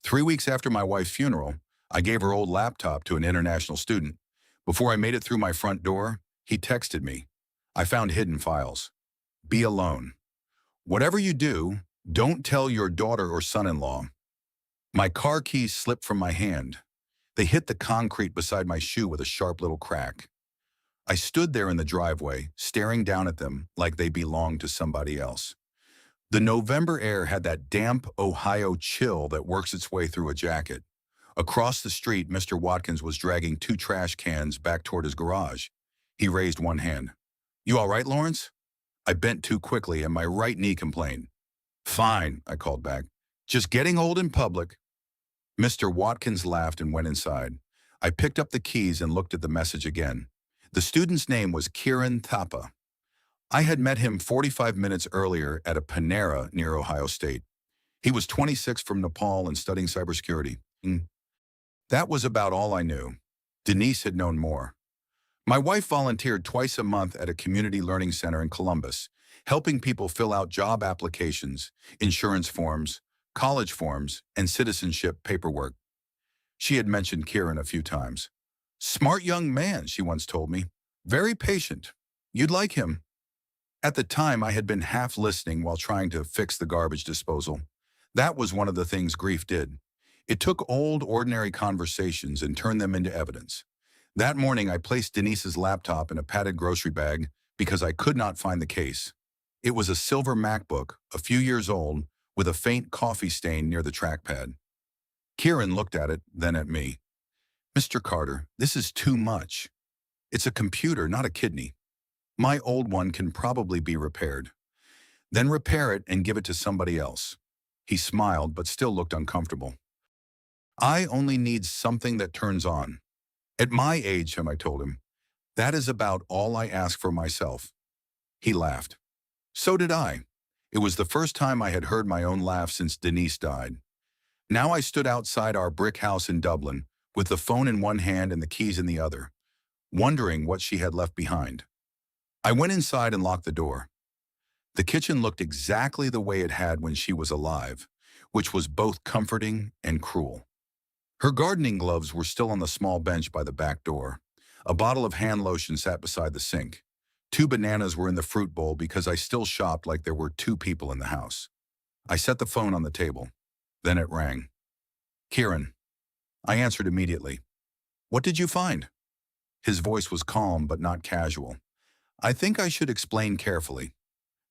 3 weeks after my wife's funeral, I gave her old laptop to an international student. Before I made it through my front door, he texted me. I found hidden files. Be alone. Whatever you do, don't tell your daughter or son-in-law. My car keys slipped from my hand. They hit the concrete beside my shoe with a sharp little crack. I stood there in the driveway, staring down at them like they belonged to somebody else. The November air had that damp Ohio chill that works its way through a jacket. Across the street, Mr. Watkins was dragging 2 trash cans back toward his garage. He raised one hand. "You all right, Lawrence?" I bent too quickly and my right knee complained. "Fine," I called back. "Just getting old in public." Mr. Watkins laughed and went inside. I picked up the keys and looked at the message again. The student's name was Kiran Thapa. I had met him 45 minutes earlier at a Panera near Ohio State. He was 26 from Nepal and studying cybersecurity. That was about all I knew. Denise had known more. My wife volunteered twice a month at a community learning center in Columbus, helping people fill out job applications, insurance forms, college forms, and citizenship paperwork. She had mentioned Kiran a few times. "Smart young man," she once told me. "Very patient. You'd like him." At the time, I had been half listening while trying to fix the garbage disposal. That was one of the things grief did. It took old, ordinary conversations and turned them into evidence. That morning, I placed Denise's laptop in a padded grocery bag because I could not find the case. It was a silver MacBook, a few years old, with a faint coffee stain near the trackpad. Kiran looked at it, then at me. "Mr. Carter, this is too much. It's a computer, not a kidney. My old one can probably be repaired. Then repair it and give it to somebody else." He smiled, but still looked uncomfortable. "I only need something that turns on. At my age," I told him, "that is about all I ask for myself." He laughed. So did I. It was the first time I had heard my own laugh since Denise died. Now I stood outside our brick house in Dublin, with the phone in one hand and the keys in the other, wondering what she had left behind. I went inside and locked the door. The kitchen looked exactly the way it had when she was alive, which was both comforting and cruel. Her gardening gloves were still on the small bench by the back door. A bottle of hand lotion sat beside the sink. 2 bananas were in the fruit bowl because I still shopped like there were 2 people in the house. I set the phone on the table. Then it rang. "Kiran." I answered immediately. "What did you find?" His voice was calm but not casual. "I think I should explain carefully.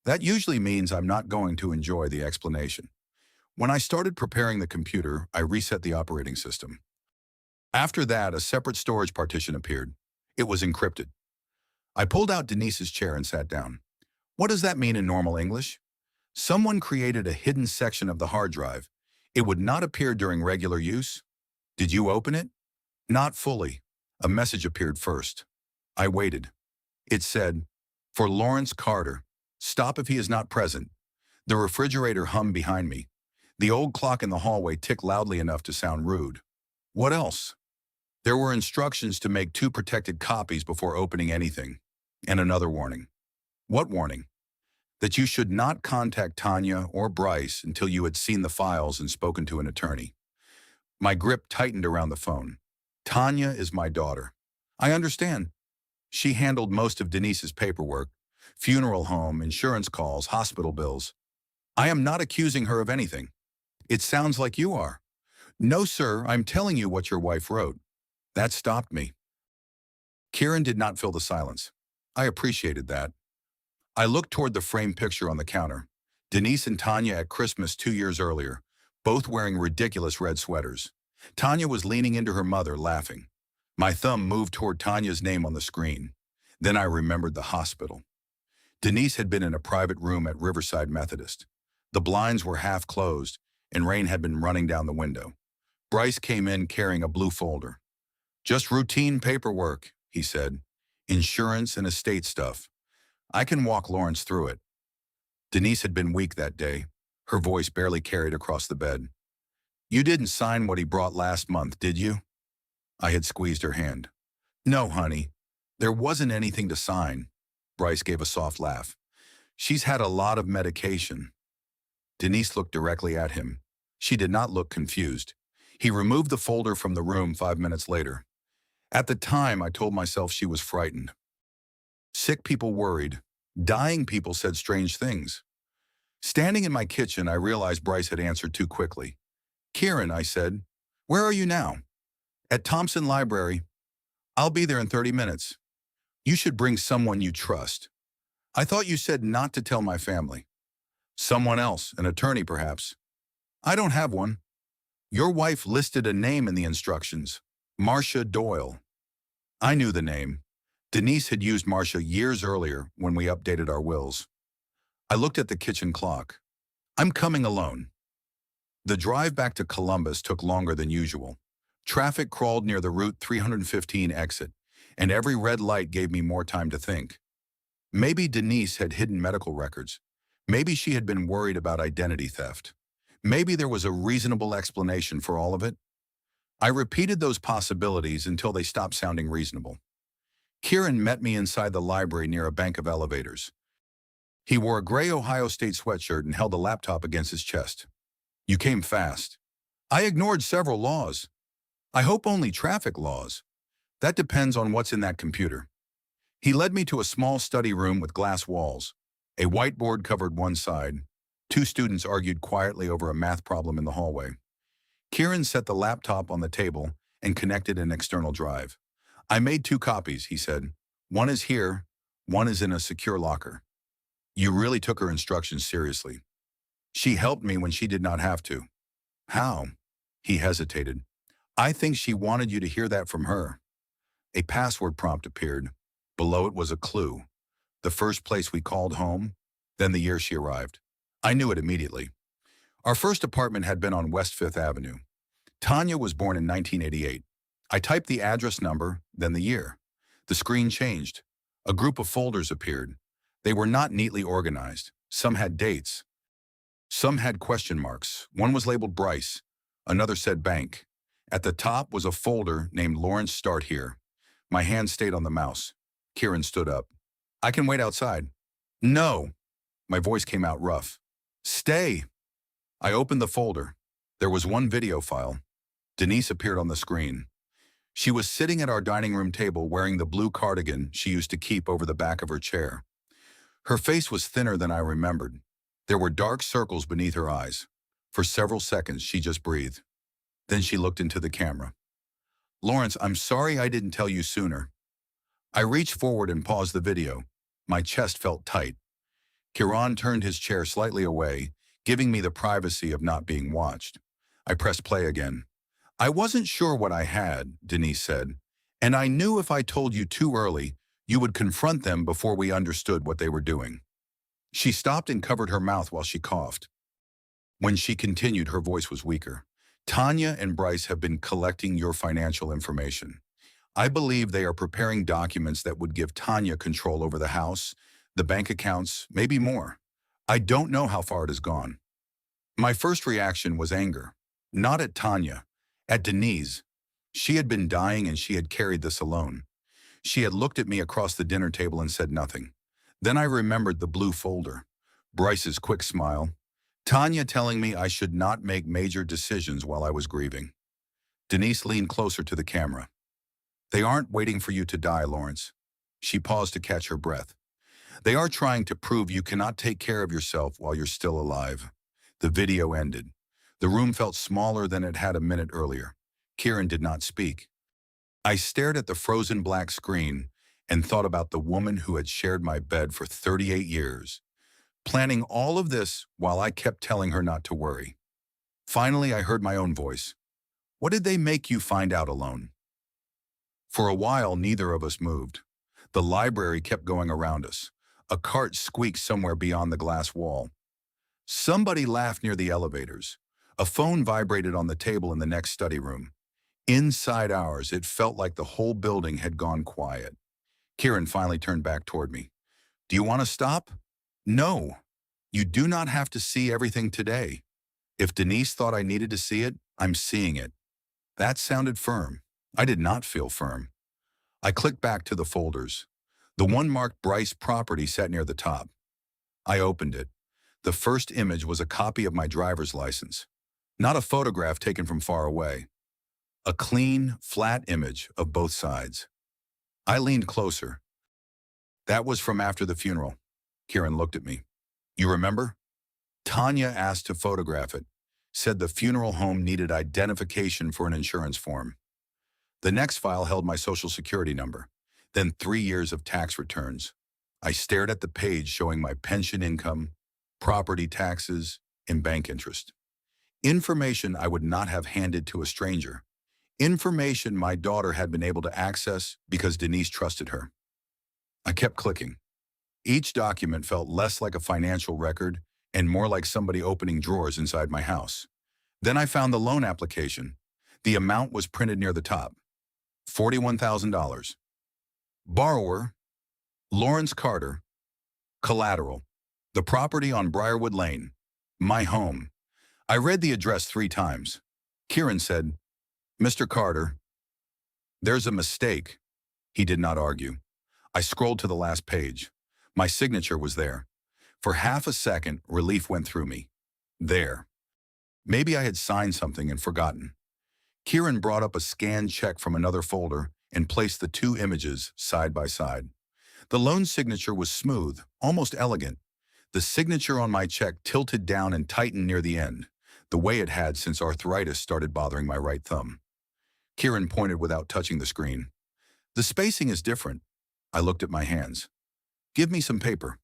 That usually means I'm not going to enjoy the explanation. When I started preparing the computer, I reset the operating system. After that, a separate storage partition appeared. It was encrypted. I pulled out Denise's chair and sat down. What does that mean in normal English? Someone created a hidden section of the hard drive. It would not appear during regular use. Did you open it? Not fully. A message appeared first. I waited. It said, "For Lawrence Carter. Stop if he is not present." The refrigerator hummed behind me. The old clock in the hallway ticked loudly enough to sound rude. What else? There were instructions to make 2 protected copies before opening anything. And another warning. What warning? That you should not contact Tanya or Bryce until you had seen the files and spoken to an attorney. My grip tightened around the phone. Tanya is my daughter. I understand. She handled most of Denise's paperwork, funeral home, insurance calls, hospital bills. I am not accusing her of anything. It sounds like you are. No, sir, I'm telling you what your wife wrote. That stopped me. Kiran did not fill the silence. I appreciated that. I looked toward the framed picture on the counter. Denise and Tanya at Christmas 2 years earlier, both wearing ridiculous red sweaters. Tanya was leaning into her mother, laughing. My thumb moved toward Tanya's name on the screen. Then I remembered the hospital. Denise had been in a private room at Riverside Methodist. The blinds were half closed, and rain had been running down the window. Bryce came in carrying a blue folder. "Just routine paperwork," he said. "Insurance and estate stuff. I can walk Lawrence through it." Denise had been weak that day. Her voice barely carried across the bed. "You didn't sign what he brought last month, did you?" I had squeezed her hand. "No, honey. There wasn't anything to sign." Bryce gave a soft laugh. "She's had a lot of medication." Denise looked directly at him. She did not look confused. He removed the folder from the room 5 minutes later. At the time, I told myself she was frightened. Sick people worried. Dying people said strange things. Standing in my kitchen, I realized Bryce had answered too quickly. "Kiran," I said, "where are you now?" "At Thompson Library." "I'll be there in 30 minutes. You should bring someone you trust." "I thought you said not to tell my family." "Someone else, an attorney perhaps." "I don't have one." "Your wife listed a name in the instructions. Marsha Doyle." I knew the name. Denise had used Marsha years earlier when we updated our wills. I looked at the kitchen clock. "I'm coming alone." The drive back to Columbus took longer than usual. Traffic crawled near the Route 315 exit, and every red light gave me more time to think. Maybe Denise had hidden medical records. Maybe she had been worried about identity theft. Maybe there was a reasonable explanation for all of it. I repeated those possibilities until they stopped sounding reasonable. Kiran met me inside the library near a bank of elevators. He wore a gray Ohio State sweatshirt and held a laptop against his chest. "You came fast." "I ignored several laws." "I hope only traffic laws." "That depends on what's in that computer." He led me to a small study room with glass walls. A whiteboard covered one side. Two students argued quietly over a math problem in the hallway. Kiran set the laptop on the table and connected an external drive. "I made 2 copies," he said. "One is here, one is in a secure locker." You really took her instructions seriously. She helped me when she did not have to. How? He hesitated. I think she wanted you to hear that from her. A password prompt appeared. Below it was a clue. The first place we called home, then the year she arrived. I knew it immediately. Our first apartment had been on West 5th Avenue. Tanya was born in 1988. I typed the address number, then the year. The screen changed. A group of folders appeared. They were not neatly organized. Some had dates. Some had question marks. One was labeled Bryce. Another said bank. At the top was a folder named Lawrence Start Here. My hand stayed on the mouse. Kiran stood up. "I can wait outside." "No." My voice came out rough. "Stay." I opened the folder. There was one video file. Denise appeared on the screen. She was sitting at our dining room table wearing the blue cardigan she used to keep over the back of her chair. Her face was thinner than I remembered. There were dark circles beneath her eyes. For several seconds, she just breathed. Then she looked into the camera. "Lawrence, I'm sorry I didn't tell you sooner." I reached forward and paused the video. My chest felt tight. Kiran turned his chair slightly away, giving me the privacy of not being watched. I pressed play again. "I wasn't sure what I had," Denise said, "and I knew if I told you too early, you would confront them before we understood what they were doing." She stopped and covered her mouth while she coughed. When she continued, her voice was weaker. "Tanya and Bryce have been collecting your financial information. I believe they are preparing documents that would give Tanya control over the house, the bank accounts, maybe more. I don't know how far it has gone." My first reaction was anger. Not at Tanya, at Denise. She had been dying and she had carried this alone. She had looked at me across the dinner table and said nothing. Then I remembered the blue folder. Bryce's quick smile. Tanya telling me I should not make major decisions while I was grieving. Denise leaned closer to the camera. "They aren't waiting for you to die, Lawrence." She paused to catch her breath. "They are trying to prove you cannot take care of yourself while you're still alive." The video ended. The room felt smaller than it had a minute earlier. Kiran did not speak. I stared at the frozen black screen and thought about the woman who had shared my bed for 38 years, planning all of this while I kept telling her not to worry. Finally, I heard my own voice. "What did they make you find out alone?" For a while, neither of us moved. The library kept going around us. A cart squeaked somewhere beyond the glass wall. Somebody laughed near the elevators. A phone vibrated on the table in the next study room. Inside ours, it felt like the whole building had gone quiet. Kiran finally turned back toward me. "Do you want to stop?" "No. You do not have to see everything today. If Denise thought I needed to see it, I'm seeing it." That sounded firm. I did not feel firm. I clicked back to the folders. The one marked Bryce Property sat near the top. I opened it. The first image was a copy of my driver's license. Not a photograph taken from far away. A clean, flat image of both sides. I leaned closer. That was from after the funeral. Kiran looked at me. You remember? Tanya asked to photograph it, said the funeral home needed identification for an insurance form. The next file held my social security number, then 3 years of tax returns. I stared at the page showing my pension income, property taxes, and bank interest. Information I would not have handed to a stranger. Information my daughter had been able to access because Denise trusted her. I kept clicking. Each document felt less like a financial record and more like somebody opening drawers inside my house. Then I found the loan application. The amount was printed near the top. $41,000. Borrower, Lawrence Carter. Collateral, the property on Briarwood Lane. My home. I read the address 3 times. Kiran said, Mr. Carter, there's a mistake. He did not argue. I scrolled to the last page. My signature was there. For half a second, relief went through me. There. Maybe I had signed something and forgotten. Kiran brought up a scanned check from another folder and placed the 2 images side by side. The loan signature was smooth, almost elegant. The signature on my check tilted down and tightened near the end, the way it had since arthritis started bothering my right thumb. Kiran pointed without touching the screen. The spacing is different. I looked at my hands. Give me some paper.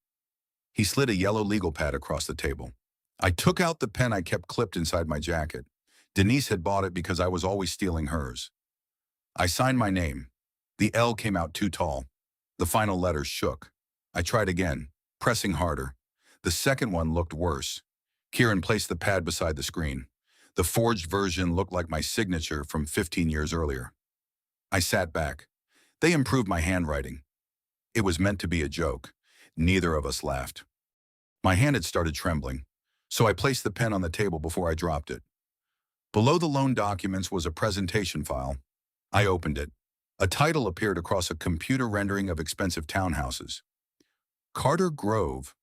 He slid a yellow legal pad across the table. I took out the pen I kept clipped inside my jacket. Denise had bought it because I was always stealing hers. I signed my name. The L came out too tall. The final letters shook. I tried again, pressing harder. The second one looked worse. Kiran placed the pad beside the screen. The forged version looked like my signature from 15 years earlier. I sat back. They improved my handwriting. It was meant to be a joke. Neither of us laughed. My hand had started trembling, so I placed the pen on the table before I dropped it. Below the loan documents was a presentation file. I opened it. A title appeared across a computer rendering of expensive townhouses. Carter Grove.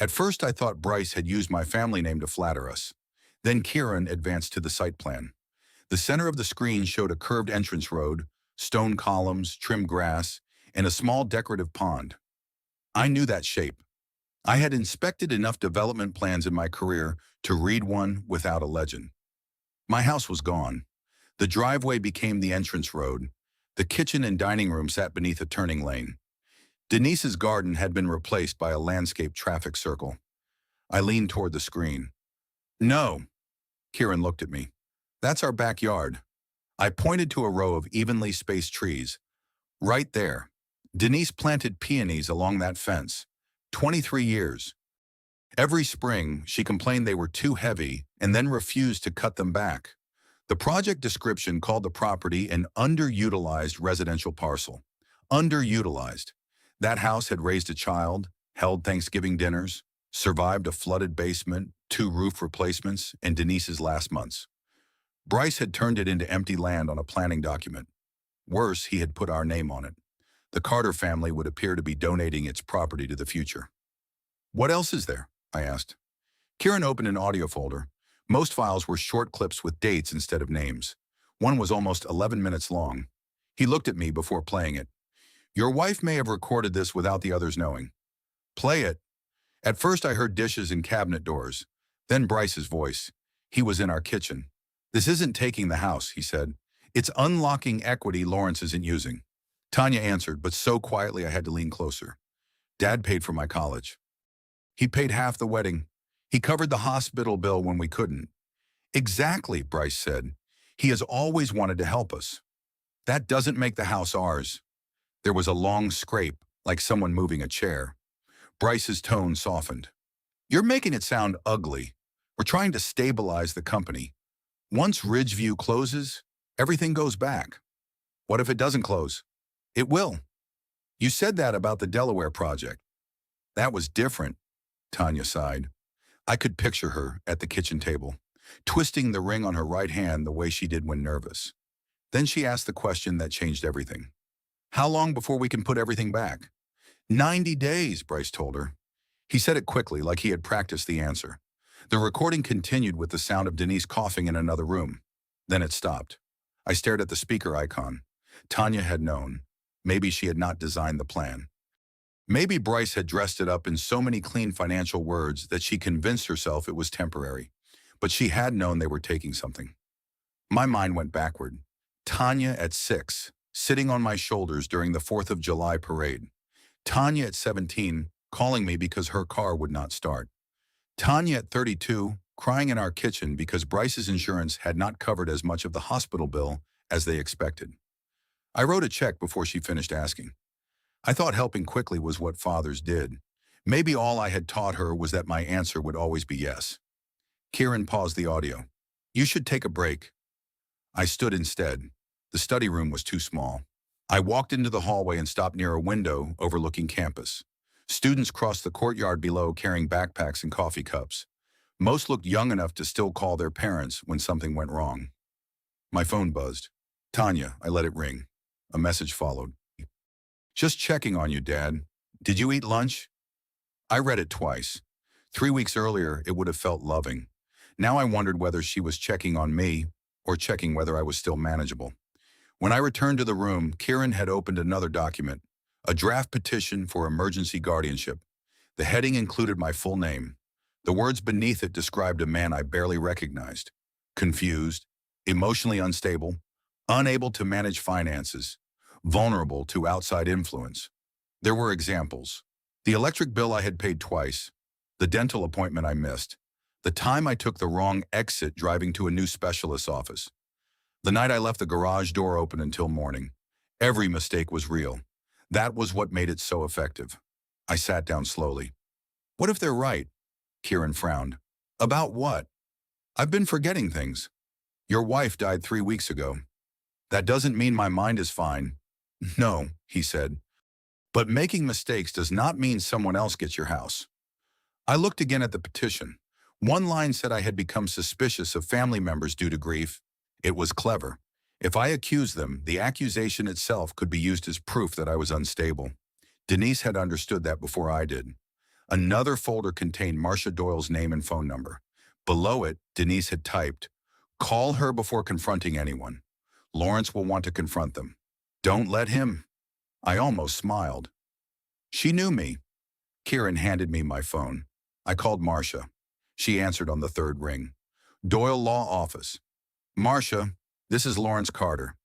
At first I thought Bryce had used my family name to flatter us. Then Kiran advanced to the site plan. The center of the screen showed a curved entrance road, stone columns, trimmed grass, and a small decorative pond. I knew that shape. I had inspected enough development plans in my career to read one without a legend. My house was gone. The driveway became the entrance road. The kitchen and dining room sat beneath a turning lane. Denise's garden had been replaced by a landscape traffic circle. I leaned toward the screen. No, Kiran looked at me. That's our backyard. I pointed to a row of evenly spaced trees. Right there. Denise planted peonies along that fence. 23 years. Every spring, she complained they were too heavy and then refused to cut them back. The project description called the property an underutilized residential parcel. Underutilized. That house had raised a child, held Thanksgiving dinners, survived a flooded basement, 2 roof replacements, and Denise's last months. Bryce had turned it into empty land on a planning document. Worse, he had put our name on it. The Carter family would appear to be donating its property to the future. What else is there? I asked. Kiran opened an audio folder. Most files were short clips with dates instead of names. One was almost 11 minutes long. He looked at me before playing it. Your wife may have recorded this without the others knowing. Play it. At first I heard dishes and cabinet doors. Then Bryce's voice. He was in our kitchen. This isn't taking the house, he said. It's unlocking equity Lawrence isn't using. Tanya answered, but so quietly I had to lean closer. Dad paid for my college. He paid half the wedding. He covered the hospital bill when we couldn't. Exactly, Bryce said. He has always wanted to help us. That doesn't make the house ours. There was a long scrape, like someone moving a chair. Bryce's tone softened. You're making it sound ugly. We're trying to stabilize the company. Once Ridgeview closes, everything goes back. What if it doesn't close? It will. You said that about the Delaware project. That was different, Tanya sighed. I could picture her at the kitchen table, twisting the ring on her right hand the way she did when nervous. Then she asked the question that changed everything. How long before we can put everything back? 90 days, Bryce told her. He said it quickly, like he had practiced the answer. The recording continued with the sound of Denise coughing in another room. Then it stopped. I stared at the speaker icon. Tanya had known. Maybe she had not designed the plan. Maybe Bryce had dressed it up in so many clean financial words that she convinced herself it was temporary. But she had known they were taking something. My mind went backward. Tanya at 6, sitting on my shoulders during the 4th of July parade. Tanya at 17, calling me because her car would not start. Tanya at 32, crying in our kitchen because Bryce's insurance had not covered as much of the hospital bill as they expected. I wrote a check before she finished asking. I thought helping quickly was what fathers did. Maybe all I had taught her was that my answer would always be yes. Kiran paused the audio. You should take a break. I stood instead. The study room was too small. I walked into the hallway and stopped near a window overlooking campus. Students crossed the courtyard below carrying backpacks and coffee cups. Most looked young enough to still call their parents when something went wrong. My phone buzzed. Tanya, I let it ring. A message followed. Just checking on you, Dad. Did you eat lunch? I read it twice. 3 weeks earlier, it would have felt loving. Now I wondered whether she was checking on me or checking whether I was still manageable. When I returned to the room, Kiran had opened another document, a draft petition for emergency guardianship. The heading included my full name. The words beneath it described a man I barely recognized. Confused, emotionally unstable, unable to manage finances, vulnerable to outside influence. There were examples. The electric bill I had paid twice, the dental appointment I missed, the time I took the wrong exit driving to a new specialist's office, the night I left the garage door open until morning. Every mistake was real. That was what made it so effective. I sat down slowly. What if they're right? Kiran frowned. About what? I've been forgetting things. Your wife died 3 weeks ago. That doesn't mean my mind is fine. No, he said. But making mistakes does not mean someone else gets your house. I looked again at the petition. One line said I had become suspicious of family members due to grief. It was clever. If I accused them, the accusation itself could be used as proof that I was unstable. Denise had understood that before I did. Another folder contained Marsha Doyle's name and phone number. Below it, Denise had typed, "Call her before confronting anyone. Lawrence will want to confront them. Don't let him." I almost smiled. She knew me. Kiran handed me my phone. I called Marsha. She answered on the 3rd ring. Doyle Law Office. Marsha, this is Lawrence Carter.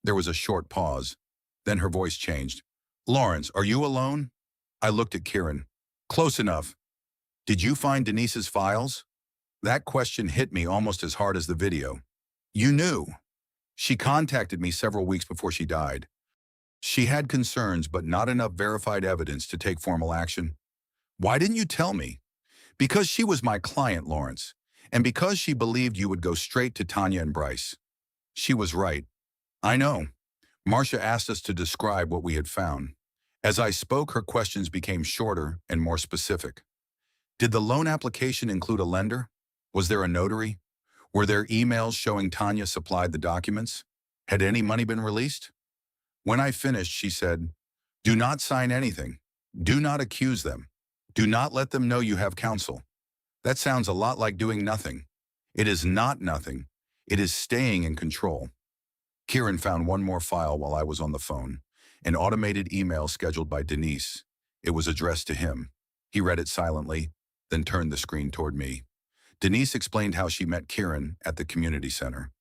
There was a short pause. Then her voice changed. Lawrence, are you alone? I looked at Kiran. Close enough. Did you find Denise's files? That question hit me almost as hard as the video. You knew. She contacted me several weeks before she died. She had concerns, but not enough verified evidence to take formal action. Why didn't you tell me? Because she was my client, Lawrence, and because she believed you would go straight to Tanya and Bryce. She was right. I know. Marsha asked us to describe what we had found. As I spoke, her questions became shorter and more specific. Did the loan application include a lender? Was there a notary? Were there emails showing Tanya supplied the documents? Had any money been released? When I finished, she said, do not sign anything. Do not accuse them. Do not let them know you have counsel. That sounds a lot like doing nothing. It is not nothing. It is staying in control. Kiran found one more file while I was on the phone, an automated email scheduled by Denise. It was addressed to him. He read it silently, then turned the screen toward me. Denise explained how she met Kiran at the community center.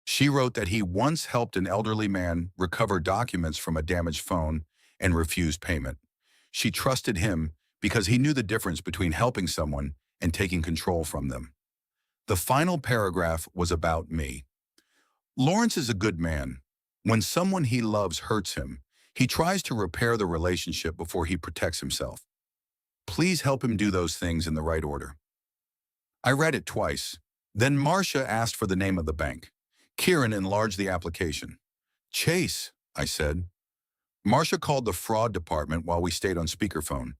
She wrote that he once helped an elderly man recover documents from a damaged phone and refused payment. She trusted him because he knew the difference between helping someone and taking control from them. The final paragraph was about me. Lawrence is a good man. When someone he loves hurts him, he tries to repair the relationship before he protects himself. Please help him do those things in the right order. I read it twice. Then Marsha asked for the name of the bank. Kiran enlarged the application. Chase, I said. Marsha called the fraud department while we stayed on speakerphone.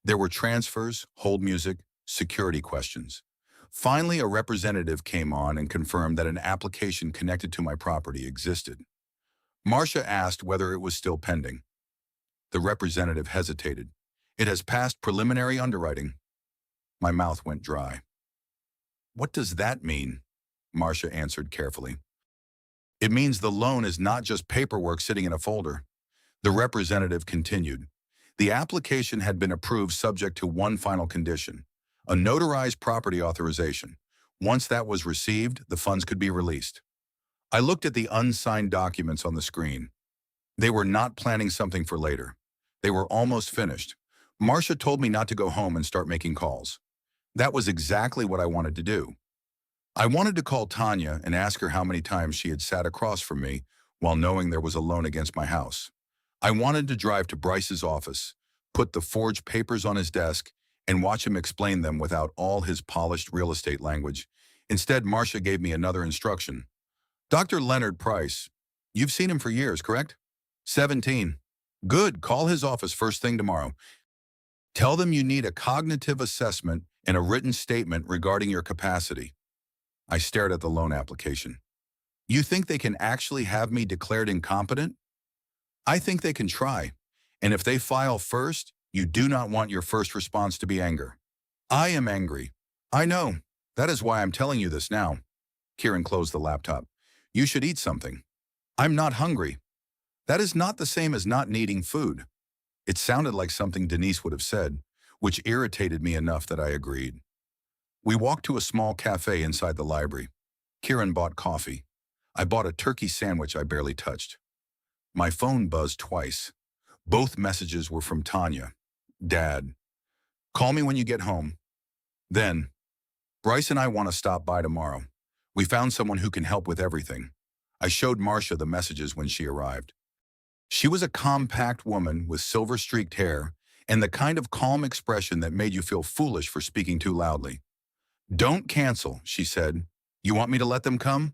There were transfers, hold music, security questions. Finally, a representative came on and confirmed that an application connected to my property existed. Marsha asked whether it was still pending. The representative hesitated. It has passed preliminary underwriting. My mouth went dry. What does that mean? Marsha answered carefully. It means the loan is not just paperwork sitting in a folder. The representative continued. The application had been approved subject to one final condition, a notarized property authorization. Once that was received, the funds could be released. I looked at the unsigned documents on the screen. They were not planning something for later. They were almost finished. Marsha told me not to go home and start making calls. That was exactly what I wanted to do. I wanted to call Tanya and ask her how many times she had sat across from me while knowing there was a loan against my house. I wanted to drive to Bryce's office, put the forged papers on his desk, and watch him explain them without all his polished real estate language. Instead, Marsha gave me another instruction. Dr. Leonard Price, you've seen him for years, correct? 17. Good, call his office first thing tomorrow. Tell them you need a cognitive assessment and a written statement regarding your capacity. I stared at the loan application. You think they can actually have me declared incompetent? I think they can try, and if they file first, you do not want your first response to be anger. I am angry. I know. That is why I'm telling you this now. Kiran closed the laptop. You should eat something. I'm not hungry. That is not the same as not needing food. It sounded like something Denise would have said, which irritated me enough that I agreed. We walked to a small cafe inside the library. Kiran bought coffee. I bought a turkey sandwich I barely touched. My phone buzzed twice. Both messages were from Tanya. Dad, call me when you get home. Then, Bryce and I want to stop by tomorrow. We found someone who can help with everything. I showed Marsha the messages when she arrived. She was a compact woman with silver-streaked hair and the kind of calm expression that made you feel foolish for speaking too loudly. Don't cancel, she said. You want me to let them come?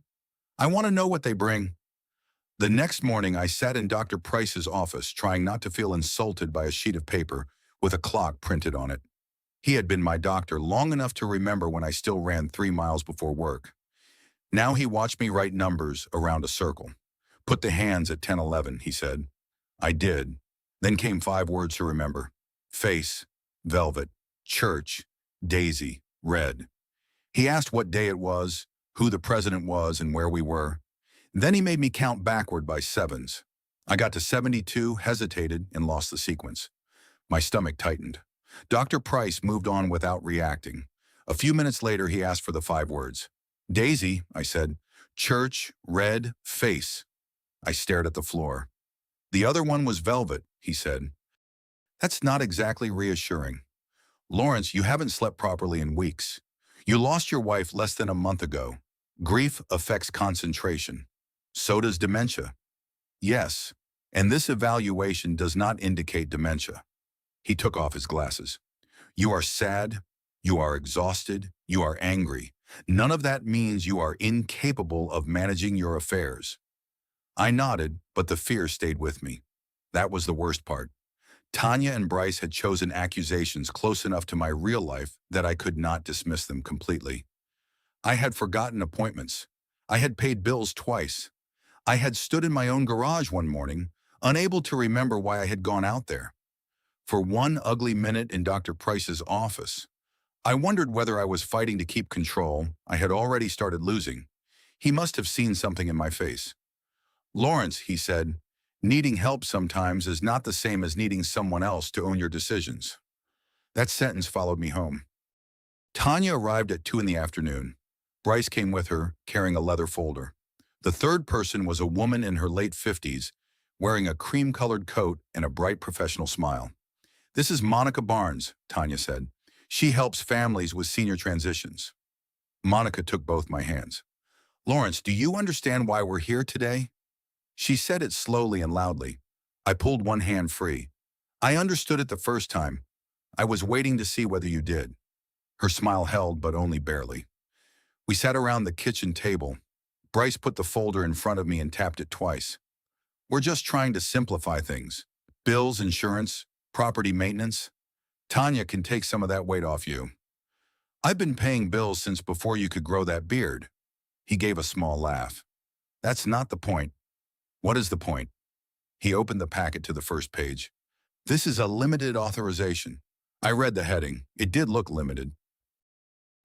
I want to know what they bring. The next morning, I sat in Dr. Price's office, trying not to feel insulted by a sheet of paper with a clock printed on it. He had been my doctor long enough to remember when I still ran 3 miles before work. Now he watched me write numbers around a circle. Put the hands at 10:11, he said. I did. Then came 5 words to remember. Face, velvet, church, daisy, red. He asked what day it was, who the president was, and where we were. Then he made me count backward by 7s. I got to 72, hesitated, and lost the sequence. My stomach tightened. Dr. Price moved on without reacting. A few minutes later, he asked for the 5 words. Daisy, I said. Church, red, face. I stared at the floor. The other one was velvet, he said. That's not exactly reassuring. Lawrence, you haven't slept properly in weeks. You lost your wife less than a month ago. Grief affects concentration. So does dementia. Yes, and this evaluation does not indicate dementia. He took off his glasses. You are sad, you are exhausted, you are angry. None of that means you are incapable of managing your affairs. I nodded, but the fear stayed with me. That was the worst part. Tanya and Bryce had chosen accusations close enough to my real life that I could not dismiss them completely. I had forgotten appointments. I had paid bills twice. I had stood in my own garage one morning, unable to remember why I had gone out there. For one ugly minute in Dr. Price's office, I wondered whether I was fighting to keep control. I had already started losing. He must have seen something in my face. Lawrence, he said, needing help sometimes is not the same as needing someone else to own your decisions. That sentence followed me home. Tanya arrived at 2 in the afternoon. Bryce came with her, carrying a leather folder. The third person was a woman in her late 50s, wearing a cream-colored coat and a bright professional smile. This is Monica Barnes, Tanya said. She helps families with senior transitions. Monica took both my hands. Lawrence, do you understand why we're here today? She said it slowly and loudly. I pulled one hand free. I understood it the first time. I was waiting to see whether you did. Her smile held, but only barely. We sat around the kitchen table. Bryce put the folder in front of me and tapped it twice. We're just trying to simplify things. Bills, insurance, property maintenance. Tanya can take some of that weight off you. I've been paying bills since before you could grow that beard. He gave a small laugh. That's not the point. What is the point? He opened the packet to the first page. This is a limited authorization. I read the heading. It did look limited.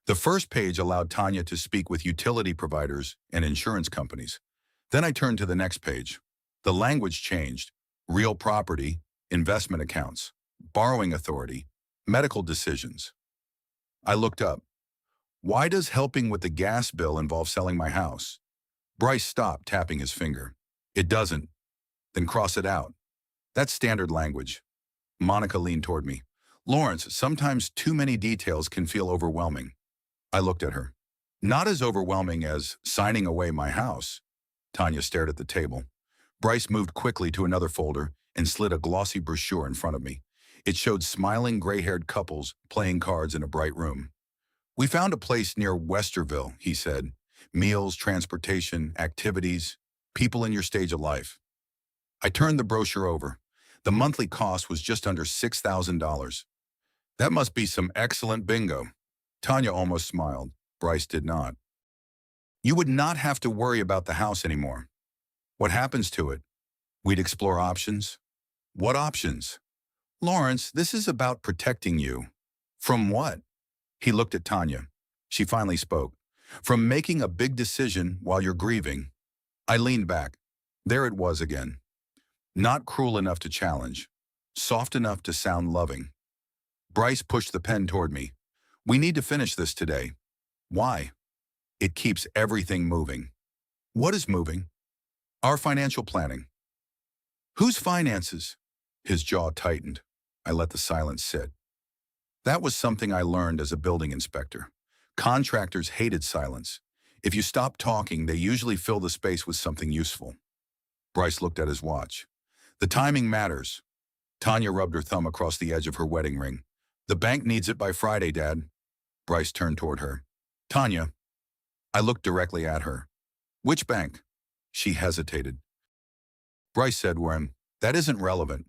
The first page allowed Tanya to speak with utility providers and insurance companies. Then I turned to the next page. The language changed. Real property, investment accounts, borrowing authority, medical decisions. I looked up. Why does helping with the gas bill involve selling my house? Bryce stopped, tapping his finger. It doesn't. Then cross it out. That's standard language. Monica leaned toward me. Lawrence, sometimes too many details can feel overwhelming. I looked at her. Not as overwhelming as signing away my house. Tanya stared at the table. Bryce moved quickly to another folder and slid a glossy brochure in front of me. It showed smiling gray-haired couples playing cards in a bright room. We found a place near Westerville, he said. Meals, transportation, activities, people in your stage of life. I turned the brochure over. The monthly cost was just under $6,000. That must be some excellent bingo. Tanya almost smiled. Bryce did not. You would not have to worry about the house anymore. What happens to it? We'd explore options. What options? Lawrence, this is about protecting you. From what? He looked at Tanya. She finally spoke. From making a big decision while you're grieving. I leaned back. There it was again. Not cruel enough to challenge. Soft enough to sound loving. Bryce pushed the pen toward me. We need to finish this today. Why? It keeps everything moving. What is moving? Our financial planning. Whose finances? His jaw tightened. I let the silence sit. That was something I learned as a building inspector. Contractors hated silence. If you stopped talking, they usually fill the space with something useful. Bryce looked at his watch. The timing matters. Tanya rubbed her thumb across the edge of her wedding ring. The bank needs it by Friday, Dad. Bryce turned toward her. Tanya. I looked directly at her. Which bank? She hesitated. Bryce said, Warren, that isn't relevant.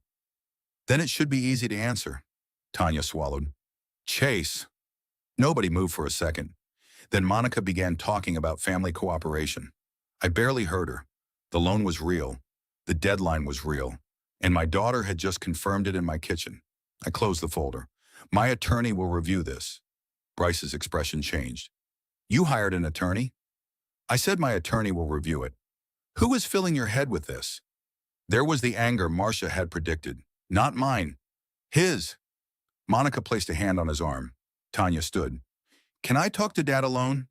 Then it should be easy to answer. Tanya swallowed. Chase. Nobody moved for a second. Then Monica began talking about family cooperation. I barely heard her. The loan was real. The deadline was real. And my daughter had just confirmed it in my kitchen. I closed the folder. My attorney will review this. Bryce's expression changed. You hired an attorney? I said my attorney will review it. Who is filling your head with this? There was the anger Marsha had predicted. Not mine. His. Monica placed a hand on his arm. Tanya stood. Can I talk to Dad alone?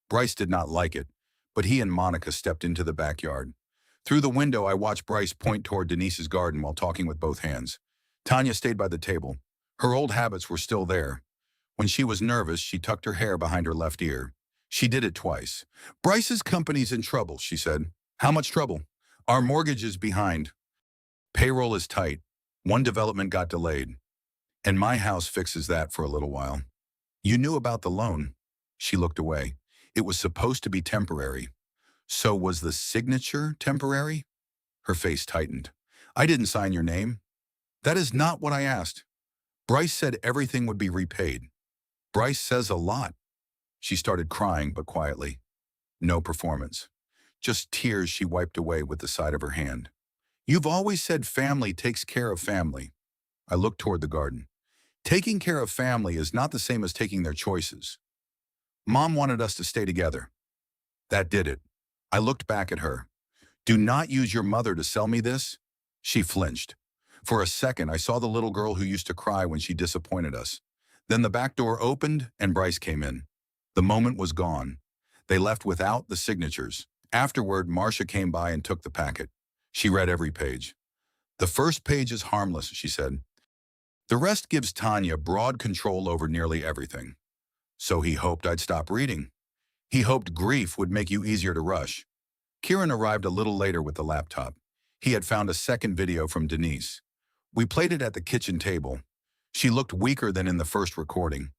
Bryce did not like it, but he and Monica stepped into the backyard. Through the window, I watched Bryce point toward Denise's garden while talking with both hands. Tanya stayed by the table. Her old habits were still there. When she was nervous, she tucked her hair behind her left ear. She did it twice. Bryce's company's in trouble, she said. How much trouble? Our mortgage is behind. Payroll is tight. One development got delayed. And my house fixes that for a little while. You knew about the loan. She looked away. It was supposed to be temporary. So was the signature temporary? Her face tightened. I didn't sign your name. That is not what I asked. Bryce said everything would be repaid. Bryce says a lot. She started crying, but quietly. No performance. Just tears she wiped away with the side of her hand. You've always said family takes care of family. I looked toward the garden. Taking care of family is not the same as taking their choices. Mom wanted us to stay together. That did it. I looked back at her. Do not use your mother to sell me this. She flinched. For a second, I saw the little girl who used to cry when she disappointed us. Then the back door opened and Bryce came in. The moment was gone. They left without the signatures. Afterward, Marsha came by and took the packet. She read every page. The first page is harmless, she said. The rest gives Tanya broad control over nearly everything. So he hoped I'd stop reading. He hoped grief would make you easier to rush. Kiran arrived a little later with the laptop. He had found a second video from Denise. We played it at the kitchen table. She looked weaker than in the first recording.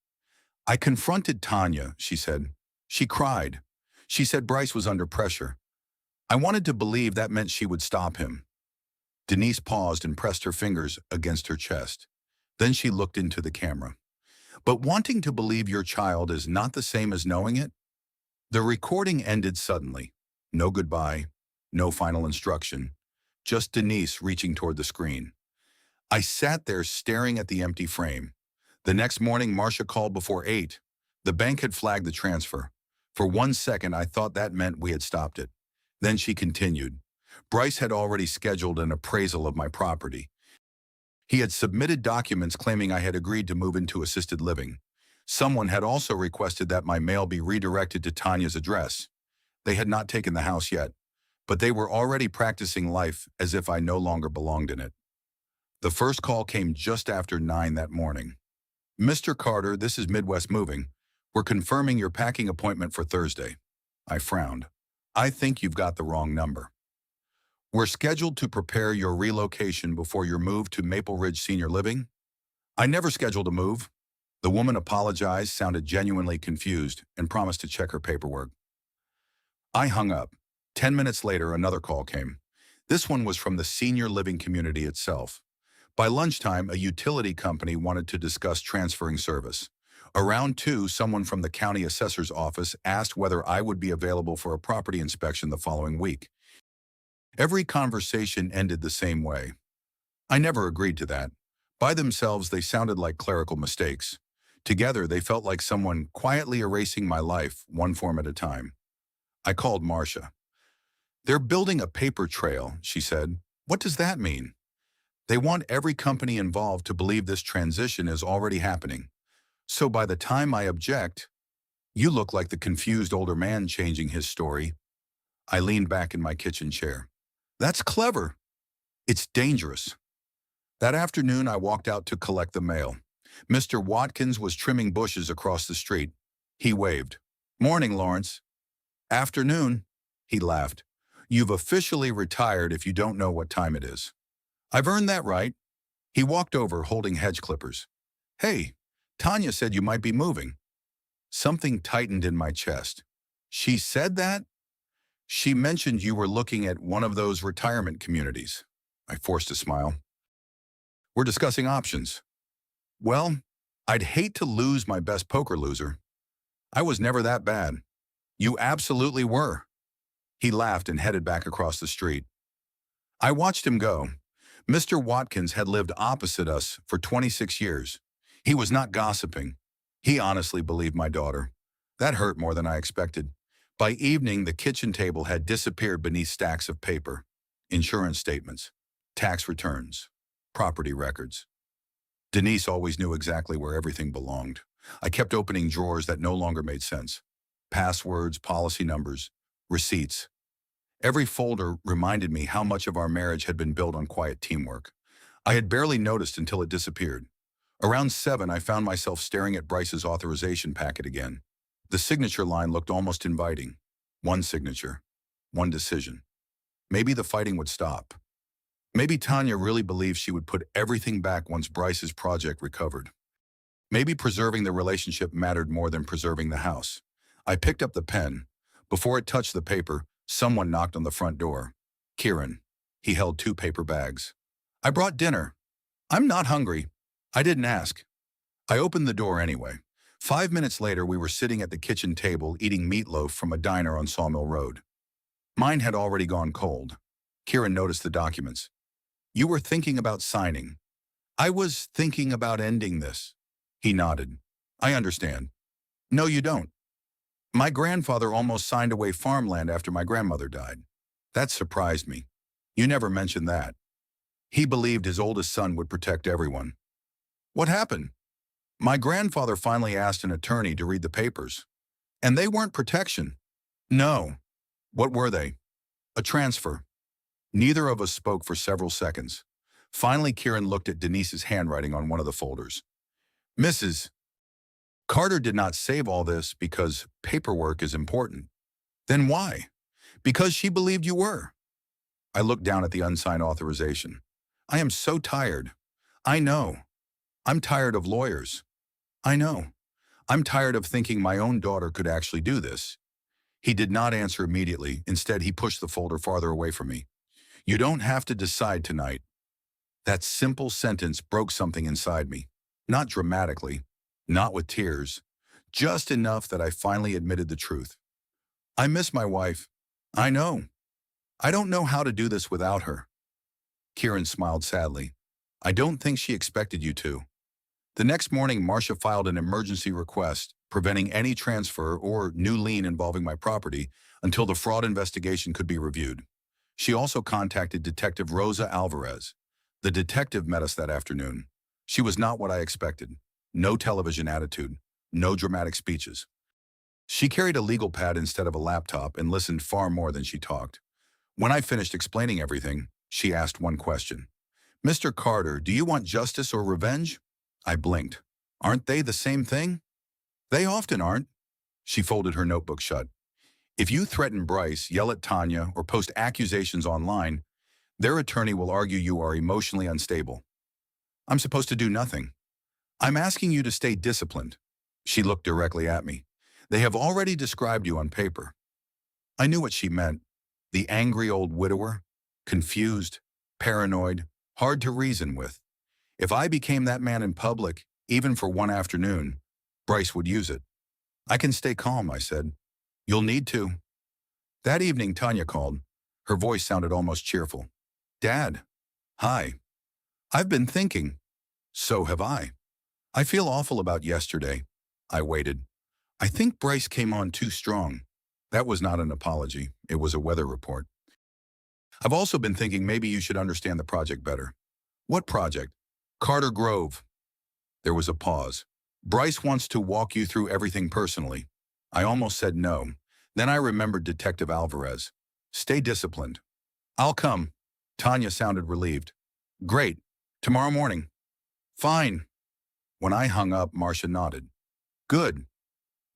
I confronted Tanya, she said. She cried. She said Bryce was under pressure. I wanted to believe that meant she would stop him. Denise paused and pressed her fingers against her chest. Then she looked into the camera. But wanting to believe your child is not the same as knowing it? The recording ended suddenly. No goodbye, no final instruction, just Denise reaching toward the screen. I sat there staring at the empty frame. The next morning, Marsha called before 8. The bank had flagged the transfer. For 1 second, I thought that meant we had stopped it. Then she continued. Bryce had already scheduled an appraisal of my property. He had submitted documents claiming I had agreed to move into assisted living. Someone had also requested that my mail be redirected to Tanya's address. They had not taken the house yet, but they were already practicing life as if I no longer belonged in it. The first call came just after 9 that morning. Mr. Carter, this is Midwest Moving. We're confirming your packing appointment for Thursday. I frowned. I think you've got the wrong number. We're scheduled to prepare your relocation before your move to Maple Ridge Senior Living. I never scheduled a move. The woman apologized, sounded genuinely confused, and promised to check her paperwork. I hung up. 10 minutes later, another call came. This one was from the senior living community itself. By lunchtime, a utility company wanted to discuss transferring service. Around 2, someone from the county assessor's office asked whether I would be available for a property inspection the following week. Every conversation ended the same way. I never agreed to that. By themselves, they sounded like clerical mistakes. Together, they felt like someone quietly erasing my life, one form at a time. I called Marsha. They're building a paper trail, she said. What does that mean? They want every company involved to believe this transition is already happening. So by the time I object, you look like the confused older man changing his story. I leaned back in my kitchen chair. That's clever. It's dangerous. That afternoon, I walked out to collect the mail. Mr. Watkins was trimming bushes across the street. He waved. Morning, Lawrence. Afternoon, he laughed. You've officially retired if you don't know what time it is. I've earned that right. He walked over holding hedge clippers. Hey, Tanya said you might be moving. Something tightened in my chest. She said that? She mentioned you were looking at one of those retirement communities. I forced a smile. We're discussing options. Well, I'd hate to lose my best poker loser. I was never that bad. You absolutely were. He laughed and headed back across the street. I watched him go. Mr. Watkins had lived opposite us for 26 years. He was not gossiping. He honestly believed my daughter. That hurt more than I expected. By evening, the kitchen table had disappeared beneath stacks of paper. Insurance statements, tax returns, property records. Denise always knew exactly where everything belonged. I kept opening drawers that no longer made sense. Passwords, policy numbers, receipts. Every folder reminded me how much of our marriage had been built on quiet teamwork. I had barely noticed until it disappeared. Around 7, I found myself staring at Bryce's authorization packet again. The signature line looked almost inviting. One signature, one decision. Maybe the fighting would stop. Maybe Tanya really believed she would put everything back once Bryce's project recovered. Maybe preserving the relationship mattered more than preserving the house. I picked up the pen. Before it touched the paper, someone knocked on the front door. Kiran. He held 2 paper bags. I brought dinner. I'm not hungry. I didn't ask. I opened the door anyway. 5 minutes later, we were sitting at the kitchen table eating meatloaf from a diner on Sawmill Road. Mine had already gone cold. Kiran noticed the documents. You were thinking about signing. I was thinking about ending this. He nodded. I understand. No, you don't. My grandfather almost signed away farmland after my grandmother died. That surprised me. You never mentioned that. He believed his oldest son would protect everyone. What happened? My grandfather finally asked an attorney to read the papers. And they weren't protection. No. What were they? A transfer. Neither of us spoke for several seconds. Finally, Kiran looked at Denise's handwriting on one of the folders. Mrs. Carter did not save all this because paperwork is important. Then why? Because she believed you were. I looked down at the unsigned authorization. I am so tired. I know. I'm tired of lawyers. I know. I'm tired of thinking my own daughter could actually do this. He did not answer immediately. Instead, he pushed the folder farther away from me. You don't have to decide tonight. That simple sentence broke something inside me. Not dramatically, not with tears, just enough that I finally admitted the truth. I miss my wife. I know. I don't know how to do this without her. Kiran smiled sadly. I don't think she expected you to. The next morning, Marsha filed an emergency request, preventing any transfer or new lien involving my property until the fraud investigation could be reviewed. She also contacted Detective Rosa Alvarez. The detective met us that afternoon. She was not what I expected. No television attitude, no dramatic speeches. She carried a legal pad instead of a laptop and listened far more than she talked. When I finished explaining everything, she asked one question. "Mr. Carter, do you want justice or revenge?" I blinked. "Aren't they the same thing?" "They often aren't." She folded her notebook shut. "If you threaten Bryce, yell at Tanya, or post accusations online, their attorney will argue you are emotionally unstable. I'm supposed to do nothing. I'm asking you to stay disciplined." She looked directly at me. "They have already described you on paper." I knew what she meant. The angry old widower, confused, paranoid, hard to reason with. If I became that man in public, even for one afternoon, Bryce would use it. "I can stay calm," I said. "You'll need to." That evening, Tanya called. Her voice sounded almost cheerful. "Dad." "Hi." "I've been thinking." "So have I." "I feel awful about yesterday." I waited. "I think Bryce came on too strong." That was not an apology. It was a weather report. "I've also been thinking maybe you should understand the project better." "What project?" "Carter Grove." There was a pause. "Bryce wants to walk you through everything personally." I almost said no. Then I remembered Detective Alvarez. "Stay disciplined." "I'll come." Tanya sounded relieved. "Great. Tomorrow morning." "Fine." When I hung up, Marsha nodded. "Good.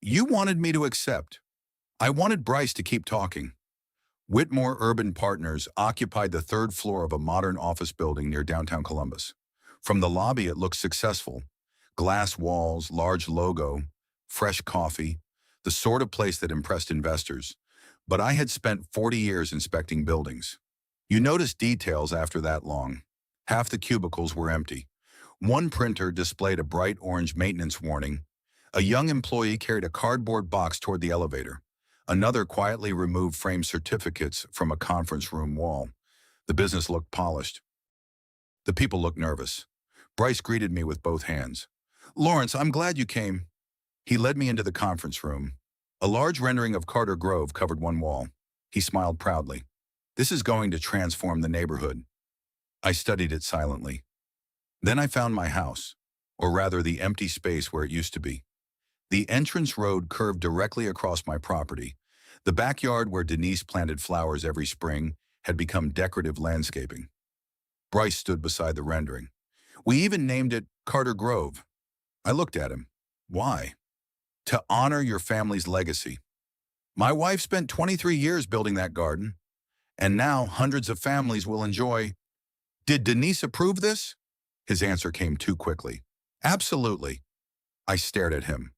You wanted me to accept." I wanted Bryce to keep talking. Whitmore Urban Partners occupied the third floor of a modern office building near downtown Columbus. From the lobby, it looked successful. Glass walls, large logo, fresh coffee, the sort of place that impressed investors. But I had spent 40 years inspecting buildings. You notice details after that long. Half the cubicles were empty. One printer displayed a bright orange maintenance warning. A young employee carried a cardboard box toward the elevator. Another quietly removed framed certificates from a conference room wall. The business looked polished. The people looked nervous. Bryce greeted me with both hands. "Lawrence, I'm glad you came." He led me into the conference room. A large rendering of Carter Grove covered one wall. He smiled proudly. "This is going to transform the neighborhood." I studied it silently. Then I found my house, or rather the empty space where it used to be. The entrance road curved directly across my property. The backyard where Denise planted flowers every spring had become decorative landscaping. Bryce stood beside the rendering. "We even named it Carter Grove." I looked at him. "Why?" "To honor your family's legacy. My wife spent 23 years building that garden, and now hundreds of families will enjoy." "Did Denise approve this?" His answer came too quickly. "Absolutely." I stared at him.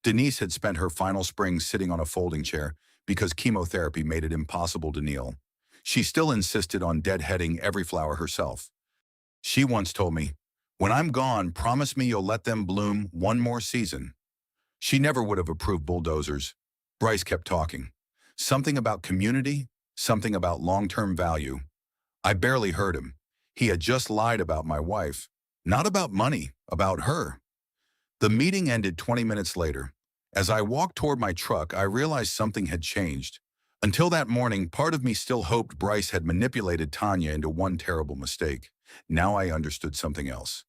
Denise had spent her final spring sitting on a folding chair because chemotherapy made it impossible to kneel. She still insisted on deadheading every flower herself. She once told me, "When I'm gone, promise me you'll let them bloom one more season." She never would have approved bulldozers. Bryce kept talking. Something about community, something about long-term value. I barely heard him. He had just lied about my wife. Not about money, about her. The meeting ended 20 minutes later. As I walked toward my truck, I realized something had changed. Until that morning, part of me still hoped Bryce had manipulated Tanya into one terrible mistake. Now I understood something else.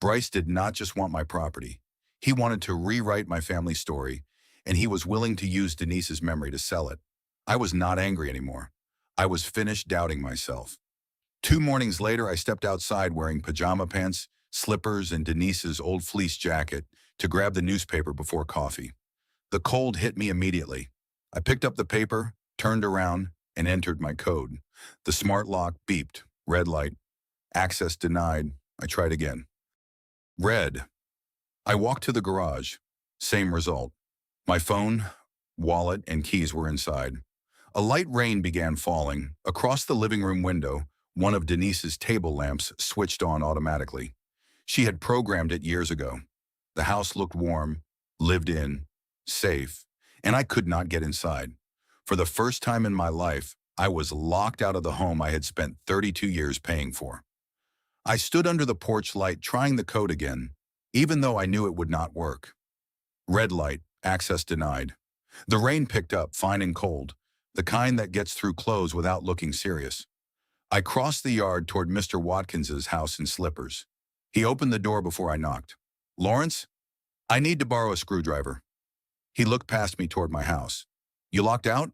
Bryce did not just want my property. He wanted to rewrite my family story, and he was willing to use Denise's memory to sell it. I was not angry anymore. I was finished doubting myself. 2 mornings later, I stepped outside wearing pajama pants, slippers, and Denise's old fleece jacket to grab the newspaper before coffee. The cold hit me immediately. I picked up the paper, turned around, and entered my code. The smart lock beeped. Red light. Access denied. I tried again. Red. I walked to the garage. Same result. My phone, wallet, and keys were inside. A light rain began falling. Across the living room window, one of Denise's table lamps switched on automatically. She had programmed it years ago. The house looked warm, lived in, safe, and I could not get inside. For the first time in my life, I was locked out of the home I had spent 32 years paying for. I stood under the porch light trying the code again, even though I knew it would not work. Red light, Access denied. The rain picked up, fine and cold, the kind that gets through clothes without looking serious. I crossed the yard toward Mr. Watkins's house in slippers. He opened the door before I knocked. "Lawrence, I need to borrow a screwdriver." He looked past me toward my house. "You locked out?"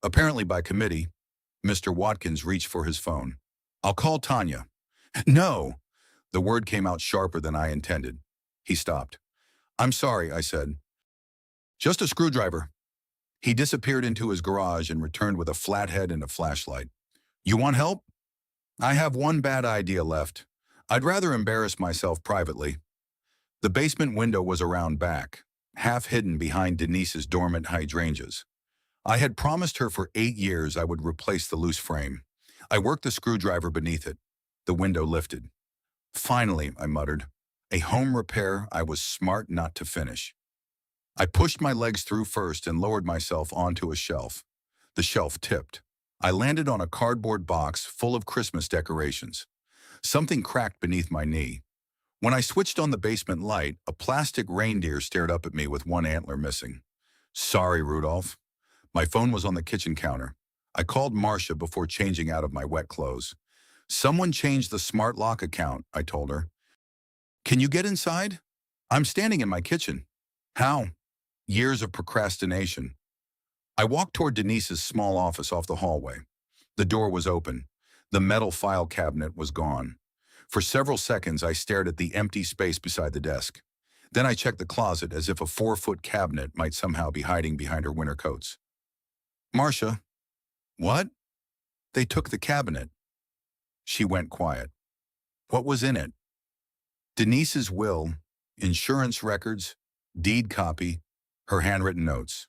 "Apparently by committee." Mr. Watkins reached for his phone. "I'll call Tanya." "No!" The word came out sharper than I intended. He stopped. "I'm sorry," I said. "Just a screwdriver." He disappeared into his garage and returned with a flathead and a flashlight. "You want help?" "I have one bad idea left. I'd rather embarrass myself privately." The basement window was around back, half hidden behind Denise's dormant hydrangeas. I had promised her for 8 years I would replace the loose frame. I worked the screwdriver beneath it. The window lifted. "Finally," I muttered, "a home repair I was smart not to finish." I pushed my legs through first and lowered myself onto a shelf. The shelf tipped. I landed on a cardboard box full of Christmas decorations. Something cracked beneath my knee. When I switched on the basement light, a plastic reindeer stared up at me with one antler missing. "Sorry, Rudolph." My phone was on the kitchen counter. I called Marsha before changing out of my wet clothes. "Someone changed the smart lock account," I told her. "Can you get inside?" "I'm standing in my kitchen." "How?" Years of procrastination. I walked toward Denise's small office off the hallway. The door was open. The metal file cabinet was gone. For several seconds, I stared at the empty space beside the desk. Then I checked the closet as if a 4-foot cabinet might somehow be hiding behind her winter coats. "Marsha." "What?" "They took the cabinet." She went quiet. "What was in it?" Denise's will, insurance records, deed copy, her handwritten notes.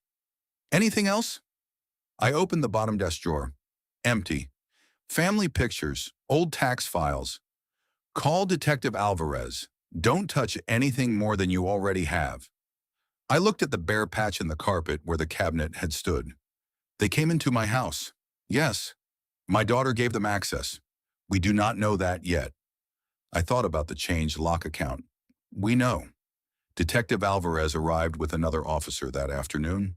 "Anything else?" I opened the bottom desk drawer. Empty. Family pictures, old tax files. "Call Detective Alvarez. Don't touch anything more than you already have." I looked at the bare patch in the carpet where the cabinet had stood. "They came into my house." "Yes. My daughter gave them access. We do not know that yet." I thought about the changed lock account. "We know." Detective Alvarez arrived with another officer that afternoon.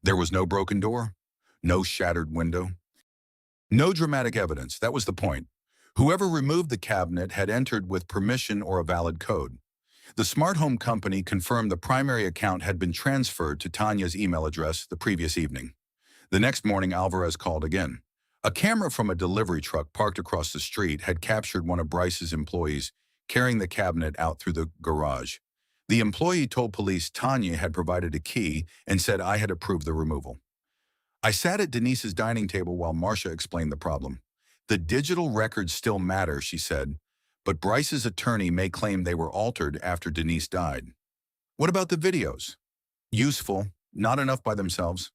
There was no broken door, no shattered window, no dramatic evidence. That was the point. Whoever removed the cabinet had entered with permission or a valid code. The smart home company confirmed the primary account had been transferred to Tanya's email address the previous evening. The next morning, Alvarez called again. A camera from a delivery truck parked across the street had captured one of Bryce's employees carrying the cabinet out through the garage. The employee told police Tanya had provided a key and said I had approved the removal. I sat at Denise's dining table while Marsha explained the problem. "The digital records still matter," she said, "but Bryce's attorney may claim they were altered after Denise died." "What about the videos?" "Useful, not enough by themselves."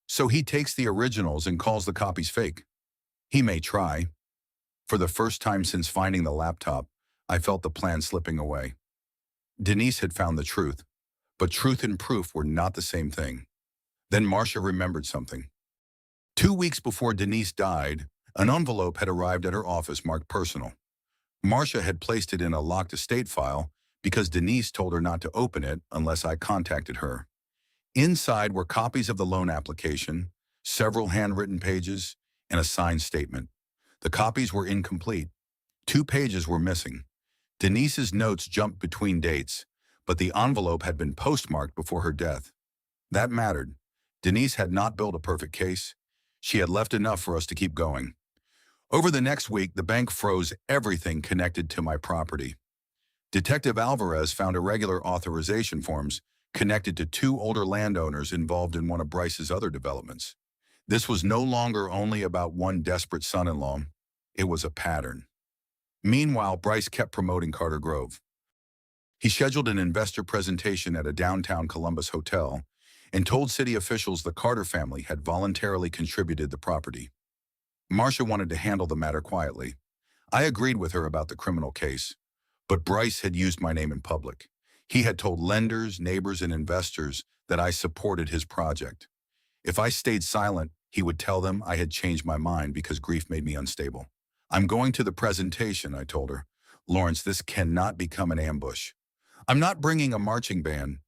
"So he takes the originals and calls the copies fake." "He may try." For the first time since finding the laptop, I felt the plan slipping away. Denise had found the truth, but truth and proof were not the same thing. Then Marsha remembered something. 2 weeks before Denise died, an envelope had arrived at her office marked personal. Marsha had placed it in a locked estate file because Denise told her not to open it unless I contacted her. Inside were copies of the loan application, several handwritten pages, and a signed statement. The copies were incomplete. 2 pages were missing. Denise's notes jumped between dates, but the envelope had been postmarked before her death. That mattered. Denise had not built a perfect case. She had left enough for us to keep going. Over the next week, the bank froze everything connected to my property. Detective Alvarez found irregular authorization forms connected to 2 older landowners involved in one of Bryce's other developments. This was no longer only about one desperate son-in-law. It was a pattern. Meanwhile, Bryce kept promoting Carter Grove. He scheduled an investor presentation at a downtown Columbus hotel and told city officials the Carter family had voluntarily contributed the property. Marsha wanted to handle the matter quietly. I agreed with her about the criminal case, but Bryce had used my name in public. He had told lenders, neighbors, and investors that I supported his project. If I stayed silent, he would tell them I had changed my mind because grief made me unstable. "I'm going to the presentation," I told her. "Lawrence, this cannot become an ambush. I'm not bringing a marching band.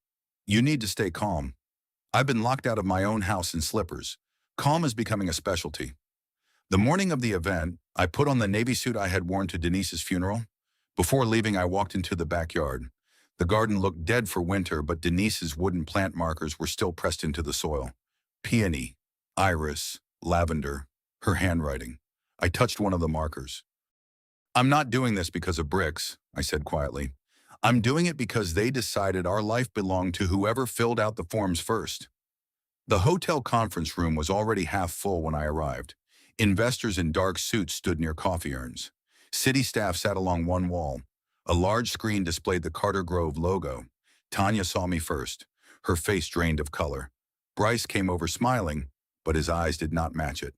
You need to stay calm." I've been locked out of my own house in slippers. Calm is becoming a specialty. The morning of the event, I put on the navy suit I had worn to Denise's funeral. Before leaving, I walked into the backyard. The garden looked dead for winter, but Denise's wooden plant markers were still pressed into the soil. Peony, iris, lavender, her handwriting. I touched one of the markers. I'm not doing this because of bricks, I said quietly. I'm doing it because they decided our life belonged to whoever filled out the forms first. The hotel conference room was already half full when I arrived. Investors in dark suits stood near coffee urns. City staff sat along one wall. A large screen displayed the Carter Grove logo. Tanya saw me first. Her face drained of color. Bryce came over smiling, but his eyes did not match it.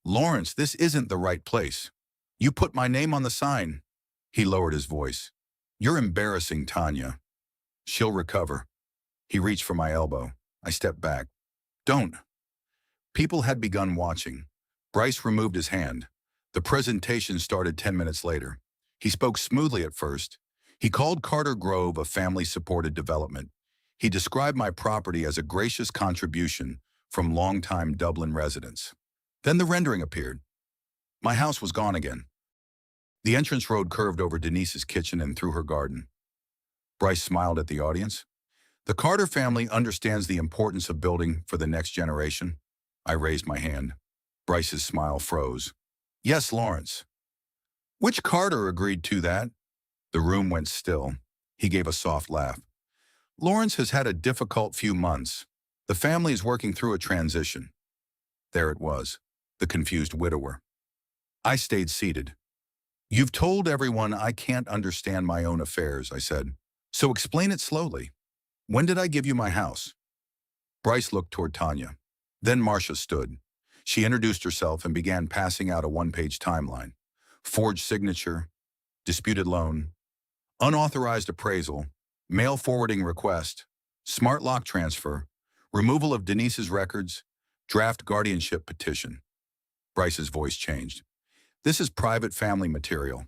Lawrence, this isn't the right place. You put my name on the sign. He lowered his voice. You're embarrassing, Tanya. She'll recover. He reached for my elbow. I stepped back. Don't. People had begun watching. Bryce removed his hand. The presentation started 10 minutes later. He spoke smoothly at first. He called Carter Grove a family-supported development. He described my property as a gracious contribution from longtime Dublin residents. Then the rendering appeared. My house was gone again. The entrance road curved over Denise's kitchen and through her garden. Bryce smiled at the audience. The Carter family understands the importance of building for the next generation. I raised my hand. Bryce's smile froze. Yes, Lawrence. Which Carter agreed to that? The room went still. He gave a soft laugh. Lawrence has had a difficult few months. The family is working through a transition. There it was, the confused widower. I stayed seated. You've told everyone I can't understand my own affairs, I said. So explain it slowly. When did I give you my house? Bryce looked toward Tanya. Then Marsha stood. She introduced herself and began passing out a one-page timeline. Forged signature, disputed loan, unauthorized appraisal, mail forwarding request, smart lock transfer, removal of Denise's records, draft guardianship petition. Bryce's voice changed. This is private family material.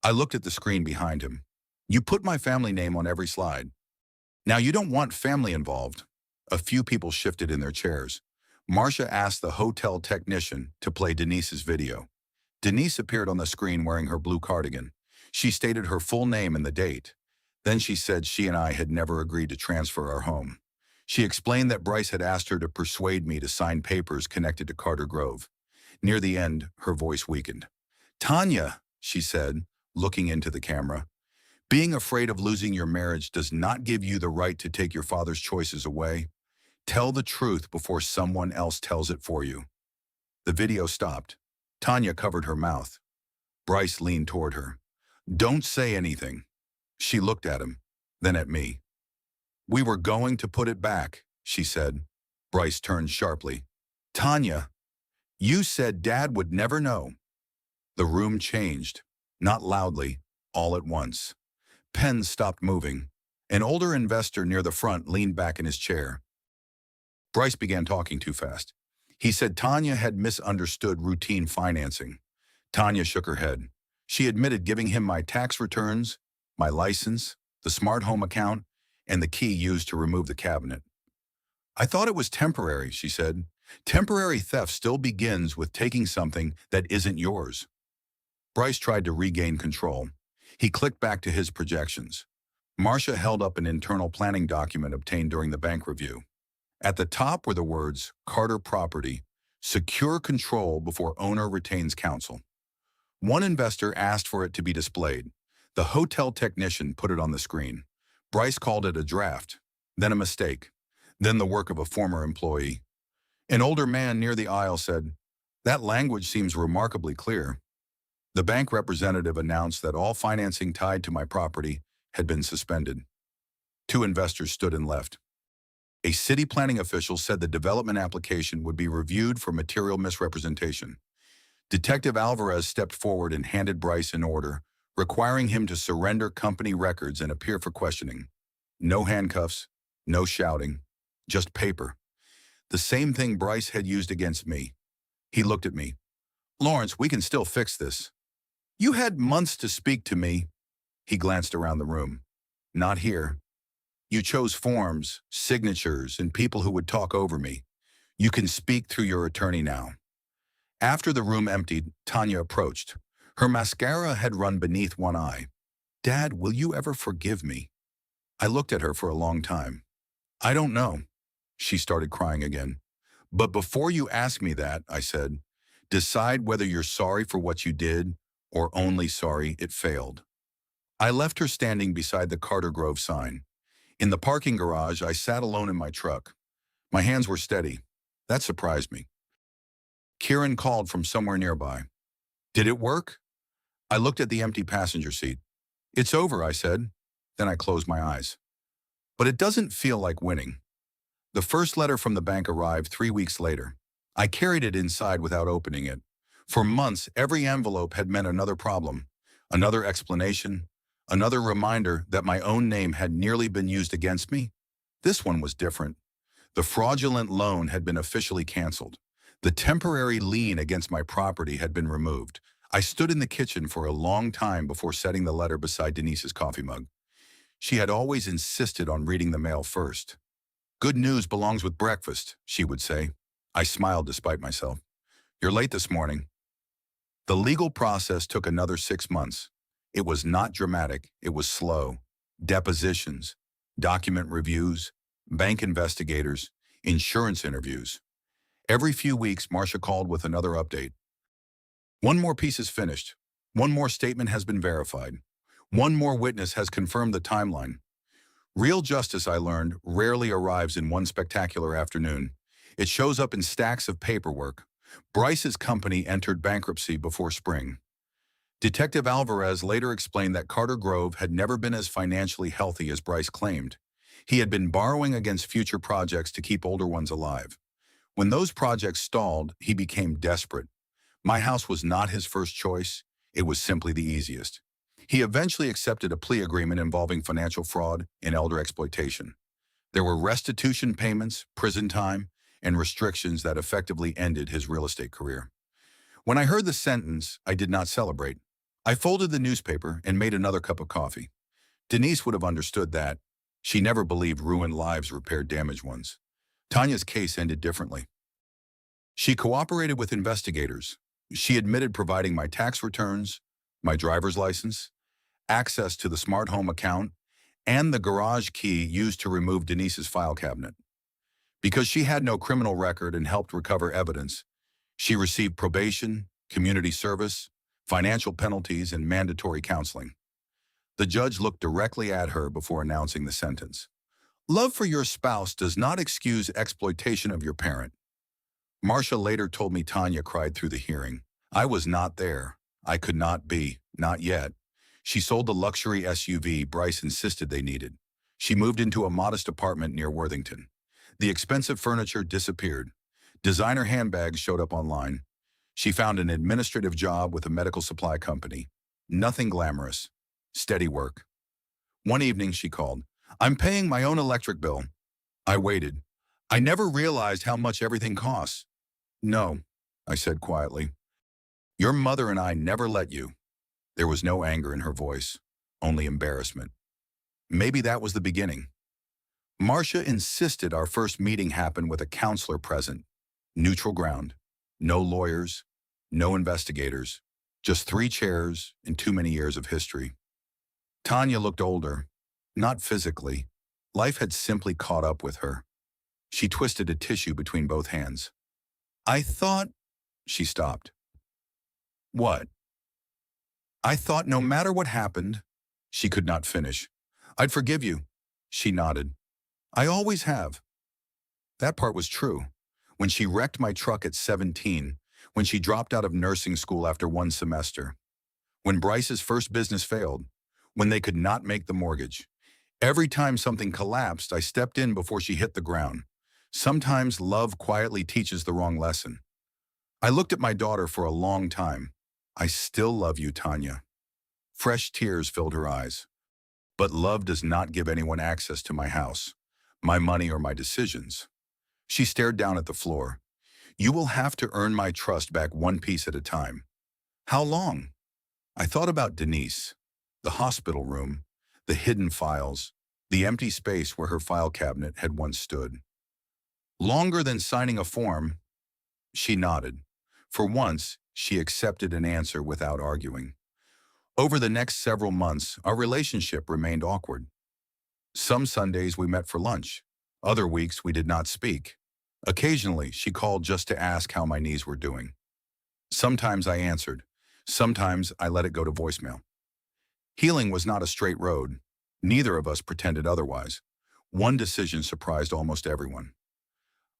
I looked at the screen behind him. You put my family name on every slide. Now you don't want family involved. A few people shifted in their chairs. Marsha asked the hotel technician to play Denise's video. Denise appeared on the screen wearing her blue cardigan. She stated her full name and the date. Then she said she and I had never agreed to transfer our home. She explained that Bryce had asked her to persuade me to sign papers connected to Carter Grove. Near the end, her voice weakened. Tanya, she said, looking into the camera, being afraid of losing your marriage does not give you the right to take your father's choices away. Tell the truth before someone else tells it for you. The video stopped. Tanya covered her mouth. Bryce leaned toward her. Don't say anything. She looked at him, then at me. We were going to put it back, she said. Bryce turned sharply. Tanya, you said Dad would never know. The room changed, not loudly, all at once. Pens stopped moving. An older investor near the front leaned back in his chair. Bryce began talking too fast. He said Tanya had misunderstood routine financing. Tanya shook her head. She admitted giving him my tax returns, my license, the smart home account, and the key used to remove the cabinet. I thought it was temporary, she said. Temporary theft still begins with taking something that isn't yours. Bryce tried to regain control. He clicked back to his projections. Marsha held up an internal planning document obtained during the bank review. At the top were the words, Carter Property, secure control before owner retains counsel. One investor asked for it to be displayed. The hotel technician put it on the screen. Bryce called it a draft, then a mistake, then the work of a former employee. An older man near the aisle said, that language seems remarkably clear. The bank representative announced that all financing tied to my property had been suspended. Two investors stood and left. A city planning official said the development application would be reviewed for material misrepresentation. Detective Alvarez stepped forward and handed Bryce an order, requiring him to surrender company records and appear for questioning. No handcuffs, no shouting, just paper. The same thing Bryce had used against me. He looked at me. Lawrence, we can still fix this. You had months to speak to me. He glanced around the room. Not here. You chose forms, signatures, and people who would talk over me. You can speak through your attorney now." After the room emptied, Tanya approached. Her mascara had run beneath one eye. "Dad, will you ever forgive me?" I looked at her for a long time. "I don't know." She started crying again. "But before you ask me that," I said, "decide whether you're sorry for what you did or only sorry it failed." I left her standing beside the Carter Grove sign. In the parking garage, I sat alone in my truck. My hands were steady. That surprised me. Kiran called from somewhere nearby. "Did it work?" I looked at the empty passenger seat. "It's over," I said. Then I closed my eyes. But it doesn't feel like winning. The first letter from the bank arrived 3 weeks later. I carried it inside without opening it. For months, every envelope had meant another problem, another explanation, another reminder that my own name had nearly been used against me. This one was different. The fraudulent loan had been officially canceled. The temporary lien against my property had been removed. I stood in the kitchen for a long time before setting the letter beside Denise's coffee mug. She had always insisted on reading the mail first. "Good news belongs with breakfast," she would say. I smiled despite myself. "You're late this morning." The legal process took another 6 months. It was not dramatic, it was slow. Depositions, document reviews, bank investigators, insurance interviews. Every few weeks, Marsha called with another update. "One more piece is finished. One more statement has been verified. One more witness has confirmed the timeline." Real justice, I learned, rarely arrives in one spectacular afternoon. It shows up in stacks of paperwork. Bryce's company entered bankruptcy before spring. Detective Alvarez later explained that Carter Grove had never been as financially healthy as Bryce claimed. He had been borrowing against future projects to keep older ones alive. When those projects stalled, he became desperate. My house was not his first choice. It was simply the easiest. He eventually accepted a plea agreement involving financial fraud and elder exploitation. There were restitution payments, prison time, and restrictions that effectively ended his real estate career. When I heard the sentence, I did not celebrate. I folded the newspaper and made another cup of coffee. Denise would have understood that. She never believed ruined lives repaired damaged ones. Tanya's case ended differently. She cooperated with investigators. She admitted providing my tax returns, my driver's license, access to the smart home account, and the garage key used to remove Denise's file cabinet. Because she had no criminal record and helped recover evidence, she received probation, community service, financial penalties, and mandatory counseling. The judge looked directly at her before announcing the sentence. "Love for your spouse does not excuse exploitation of your parent." Marsha later told me Tanya cried through the hearing. I was not there. I could not be, not yet. She sold the luxury SUV Bryce insisted they needed. She moved into a modest apartment near Worthington. The expensive furniture disappeared. Designer handbags showed up online. She found an administrative job with a medical supply company. Nothing glamorous. Steady work. One evening she called. "I'm paying my own electric bill." I waited. "I never realized how much everything costs." "No," I said quietly. "Your mother and I never let you." There was no anger in her voice, only embarrassment. Maybe that was the beginning. Marsha insisted our first meeting happen with a counselor present. Neutral ground. No lawyers, no investigators, just 3 chairs and too many years of history. Tanya looked older, not physically. Life had simply caught up with her. She twisted a tissue between both hands. "I thought," she stopped. "What?" "I thought no matter what happened," she could not finish. "I'd forgive you." She nodded. "I always have." That part was true. When she wrecked my truck at 17, when she dropped out of nursing school after 1 semester, when Bryce's first business failed, when they could not make the mortgage. Every time something collapsed, I stepped in before she hit the ground. Sometimes love quietly teaches the wrong lesson. I looked at my daughter for a long time. "I still love you, Tanya." Fresh tears filled her eyes. "But love does not give anyone access to my house, my money, or my decisions." She stared down at the floor. "You will have to earn my trust back one piece at a time." "How long?" I thought about Denise, the hospital room, the hidden files, the empty space where her file cabinet had once stood. Longer than signing a form, she nodded. For once, she accepted an answer without arguing. Over the next several months, our relationship remained awkward. Some Sundays we met for lunch. Other weeks we did not speak. Occasionally, she called just to ask how my knees were doing. Sometimes I answered. Sometimes I let it go to voicemail. Healing was not a straight road. Neither of us pretended otherwise. One decision surprised almost everyone.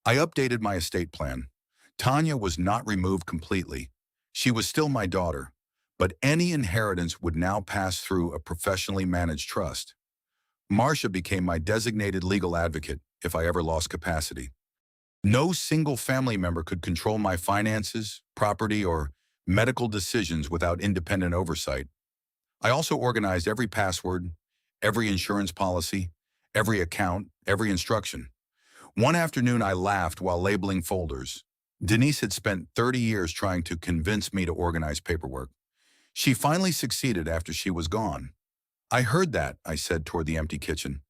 I updated my estate plan. Tanya was not removed completely. She was still my daughter, but any inheritance would now pass through a professionally managed trust. Marsha became my designated legal advocate if I ever lost capacity. No single family member could control my finances, property, or medical decisions without independent oversight. I also organized every password, every insurance policy, every account, every instruction. One afternoon I laughed while labeling folders. Denise had spent 30 years trying to convince me to organize paperwork. She finally succeeded after she was gone. I heard that, I said toward the empty kitchen.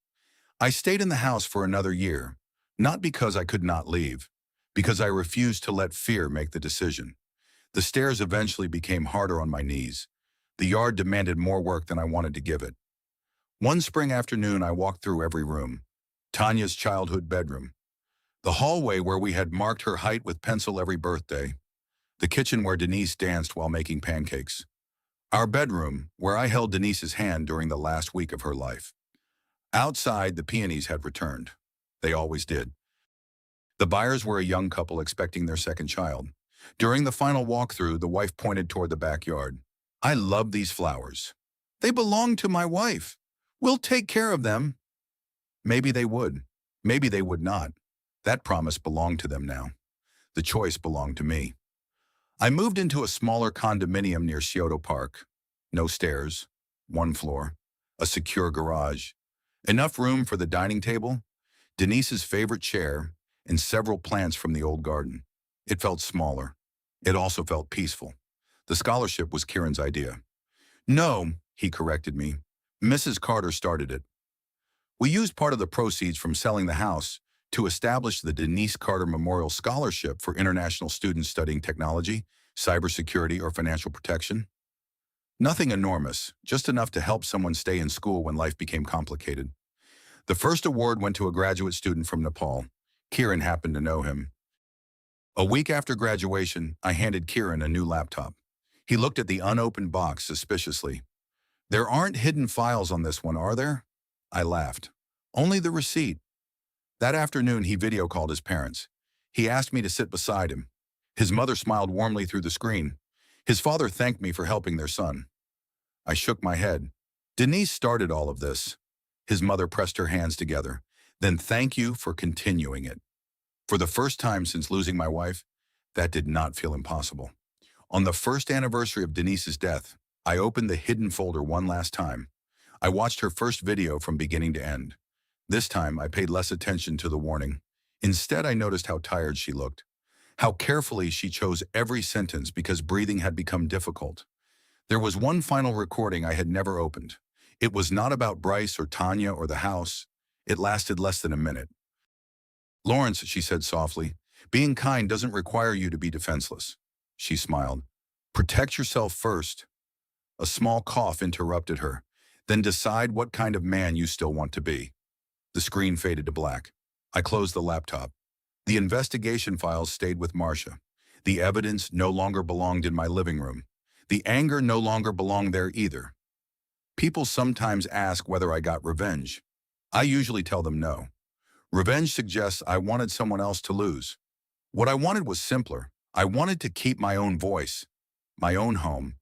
I stayed in the house for another year, not because I could not leave, because I refused to let fear make the decision. The stairs eventually became harder on my knees. The yard demanded more work than I wanted to give it. One spring afternoon, I walked through every room. Tanya's childhood bedroom. The hallway where we had marked her height with pencil every birthday. The kitchen where Denise danced while making pancakes. Our bedroom, where I held Denise's hand during the last week of her life. Outside, the peonies had returned. They always did. The buyers were a young couple expecting their second child. During the final walkthrough, the wife pointed toward the backyard. I love these flowers. They belong to my wife. We'll take care of them. Maybe they would. Maybe they would not. That promise belonged to them now. The choice belonged to me. I moved into a smaller condominium near Scioto Park. No stairs, one floor, a secure garage, enough room for the dining table, Denise's favorite chair, and several plants from the old garden. It felt smaller. It also felt peaceful. The scholarship was Kiran's idea. No, he corrected me. Mrs. Carter started it. We used part of the proceeds from selling the house to establish the Denise Carter Memorial Scholarship for international students studying technology, cybersecurity, or financial protection. Nothing enormous, just enough to help someone stay in school when life became complicated. The first award went to a graduate student from Nepal. Kiran happened to know him. A week after graduation, I handed Kiran a new laptop. He looked at the unopened box suspiciously. There aren't hidden files on this one, are there? I laughed. Only the receipt. That afternoon, he video called his parents. He asked me to sit beside him. His mother smiled warmly through the screen. His father thanked me for helping their son. I shook my head. Denise started all of this. His mother pressed her hands together. Then thank you for continuing it. For the first time since losing my wife, that did not feel impossible. On the first anniversary of Denise's death, I opened the hidden folder one last time. I watched her first video from beginning to end. This time, I paid less attention to the warning. Instead, I noticed how tired she looked, how carefully she chose every sentence because breathing had become difficult. There was one final recording I had never opened. It was not about Bryce or Tanya or the house. It lasted less than a minute. Lawrence, she said softly, being kind doesn't require you to be defenseless. She smiled. Protect yourself first. A small cough interrupted her. Then decide what kind of man you still want to be. The screen faded to black. I closed the laptop. The investigation files stayed with Marsha. The evidence no longer belonged in my living room. The anger no longer belonged there either. People sometimes ask whether I got revenge. I usually tell them no. Revenge suggests I wanted someone else to lose. What I wanted was simpler. I wanted to keep my own voice, my own home,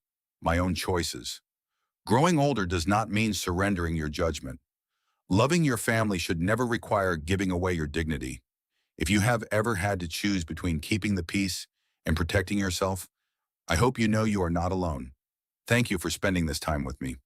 my own choices. Growing older does not mean surrendering your judgment. Loving your family should never require giving away your dignity. If you have ever had to choose between keeping the peace and protecting yourself, I hope you know you are not alone. Thank you for spending this time with me.